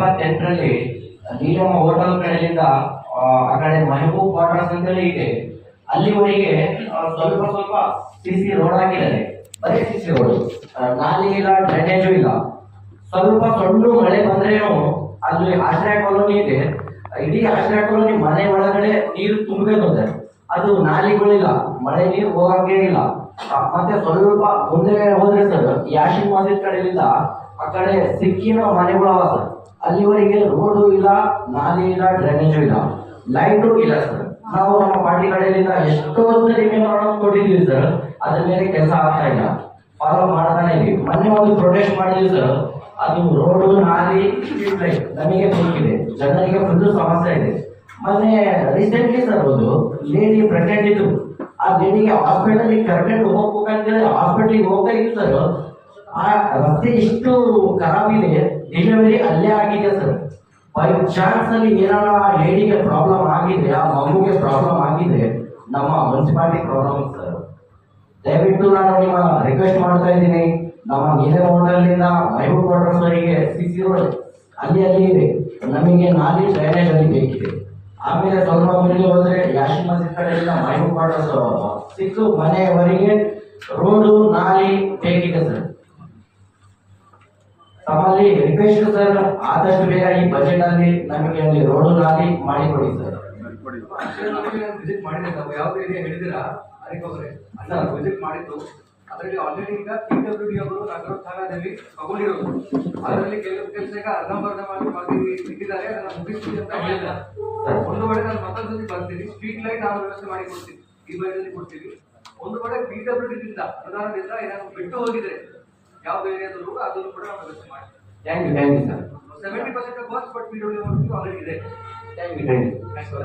2028ರಲ್ಲಿ ನೀಲಮ hotel ಕಡೆಯಿಂದ ಆ ಕಡೆ ಮೆಹಬೂಬ್ ಕ್ವಾರ್ಟರ್ಸ್ ಅಂತೇಳಿ ಇದೆ, ಅಲ್ಲಿವರೆಗೆ ಸ್ವಲ್ಪ ಸ್ವಲ್ಪ ಸಿಸಿ ರೋಡ್ ಹಾಕಿದ್ದಾರೆ. ಬರೀ ಸಿಸಿ ರೋಡ್, ನಾಲಿ ಇಲ್ಲ, ಡ್ರೈನೇಜು ಇಲ್ಲ. ಸ್ವಲ್ಪ ಸಣ್ಣ ಮಳೆ ಬಂದ್ರೇನು ಅಲ್ಲಿ ಆಶ್ರಯ ಕಾಲೋನಿ ಇದೆ, ಇಡೀ ಆಶ್ರಯ ಕಾಲೋನಿ ಮನೆ ಒಳಗಡೆ ನೀರು ತುಂಬಬೇಕು. ಅದು ನಾಲಿಗಳಿಲ್ಲ, ಮಳೆ ನೀರು ಹೋಗಂಗೆ ಇಲ್ಲ. ಮತ್ತೆ ಸ್ವಲ್ಪ ಮುಂದೆ ಹೋದ್ರೆ ಸರ್, ಯಾಶಿನ್ ಮಸ್ಜಿದ್ ಕಡೆಯಿಂದ ಆ ಕಡೆ ಸಿಕ್ಕಿನ ಮನೆಗಳವ ಸರ್, ಅಲ್ಲಿವರೆಗೆ ರೋಡು ಇಲ್ಲ, ನಾಲಿ ಇಲ್ಲ, ಡ್ರೈನೇಜು ಇಲ್ಲ, ಲೈಟು ಇಲ್ಲ ಸರ್. ನಾವು ನಮ್ಮ ಪಾರ್ಟಿ ಕಡೆಯಿಂದ ಎಷ್ಟೋ ಕೊಟ್ಟಿದ್ದೀವಿ ಸರ್, ಅದ್ರ ಮೇಲೆ ಕೆಲಸ ಆಗ್ತಾ ಇಲ್ಲ, ಫಾಲೋ ಮಾಡ್ತಾನೆ ಇದೀವಿ. ಮೊನ್ನೆ ಒಂದು ಪ್ರೊಟೆಸ್ಟ್ ಮಾಡಿದ್ವಿ ಸರ್, ಅದು ರೋಡು, ನಾಲಿ, ಸ್ಟ್ರೀಟ್ ಲೈಟ್ ನಮಗೆ ಬೇಕಿದೆ, ಜನರಿಗೆ ಫುಲ್ ಸಮಸ್ಯೆ ಇದೆ. ಮೊನ್ನೆ ರೀಸೆಂಟ್ಲಿ ಸರ್ ಒಂದು ಲೇಡಿ ಪ್ರೆಗ್ನೆಂಟ್ ಇದ್ರು, ಆ ಲೇಡಿಗೆ ಹಾಸ್ಪಿಟಲ್ ಕರ್ಕೊಂಡು ಹೋಗ್ಬೇಕಂತೇಳಿ ಹಾಸ್ಪಿಟಲ್ಗೆ ಹೋಗ್ತಾ ಇತ್ತು ಸರ್. ಆ ರಸ್ತೆ ಇಷ್ಟು ಖರಾಬ್ ಇದೆ, ಡೆಲಿವರಿ ಅಲ್ಲೇ ಆಗಿದೆ ಸರ್. ಬೈ ಚಾನ್ಸ್ ಅಲ್ಲಿ ಏನಾರ ಆ ಲೇಡಿಗೆ ಪ್ರಾಬ್ಲಮ್ ಆಗಿದೆ, ಆ ಮಗುಗೆ ಪ್ರಾಬ್ಲಮ್ ಆಗಿದೆ, ನಮ್ಮ ಮುನ್ಸಿಪಾಲಿಟಿ ಪ್ರಾಬ್ಲಮ್ ಸರ್. ದಯವಿಟ್ಟು ನಾನು ನಿಮ್ಮ ರಿಕ್ವೆಸ್ಟ್ ಮಾಡ್ತಾ ಇದ್ದೀನಿ, ನಮ್ಮ ನೀಲಮ ಹೋಟೆಲ್ನಿಂದ ಮೆಹಬೂಬ್ ಕ್ವಾರ್ಟರ್ಸ್ ವರೆಗೆ ಸಿಸಿ ರೋಡ್ ಅಲ್ಲಿ ಇದೆ, ನಮಗೆ ನಾಲಿ ಡ್ರೈನೇಜ್ ಅಲ್ಲಿ ಬೇಕಿದೆ. ಆಮೇಲೆ ಸ್ವಲ್ಪ ಮುಂದೆ ಹೋದ್ರೆ ಯಾಶಿನ್ ಮಸ್ಜಿದ್ ಕಡೆಯಿಂದ ಮೆಹಬೂಬ್ ಕ್ವಾರ್ಟರ್ಸ್ ಸಿಕ್ಕು ಮನೆಯವರೆಗೆ ರೋಡು, ನಾಲಿ ಬೇಕಿದೆ ಸರ್. ತಮ್ಮಲ್ಲಿ ರಿಕ್ವೆಸ್ಟ್ ಸರ್, ಆದಷ್ಟು ಬೇಗ ಈ ಬಜೆಟ್ ಅಲ್ಲಿ ನಮಗೆ ಅಲ್ಲಿ ರೋಡು, ನಾಲಿ ಮಾಡಿಕೊಡಿ ಸರ್. ವಿಸಿಟ್ ಮಾಡಿದ್ರೆ ನಾವು ಯಾವ ಏರಿಯಾ ಹೇಳಿದಿರಾ ಅದಕ್ಕೆ ಅಲ್ಲ ವಿಸಿಟ್ ಮಾಡಿದ್ದು. ಅದರಲ್ಲಿ ಆಲ್ರೆಡಿ ಈಗ PWD ಅವರು ನಗರೋತ್ಥಾನದಲ್ಲಿ ತಗೊಂಡಿರೋದು, ಅದರಲ್ಲಿ ಕೆಲವು ಕೆಲಸ ಈಗ ಅರ್ಧಂಬರ್ಧ ಮಾಡಿ ಸಿಕ್ಕಿದ್ದಾರೆ, ಅದನ್ನ ಮುಗಿಸ್ತೀವಿ ಅಂತ ಹೇಳಿದ್ದಾರೆ. ಒಂದು ವೇಳೆ ನಾನು ಮತ್ತೊಂದ್ಸತಿ ಬರ್ತೀನಿ, ಸ್ಟ್ರೀಟ್ ಲೈಟ್ ನಾವು ವ್ಯವಸ್ಥೆ ಮಾಡಿ ಕೊಡ್ತೀವಿ, ಈ ಬೈದಲ್ಲಿ ಕೊಡ್ತೀವಿ. ಒಂದು ವೇಳೆ PWD ಅನುದಾನದಿಂದ ಏನಾದ್ರು ಬಿಟ್ಟು ಹೋಗಿದ್ರೆ ಯಾವ ಏರಿಯಾದಲ್ಲೂ ಅದನ್ನು ಕೂಡ ನಾವು ವ್ಯವಸ್ಥೆ ಮಾಡ್ತೀವಿ. Thank you sir. 70% of works but PWD already ಇದೆ. Thank you.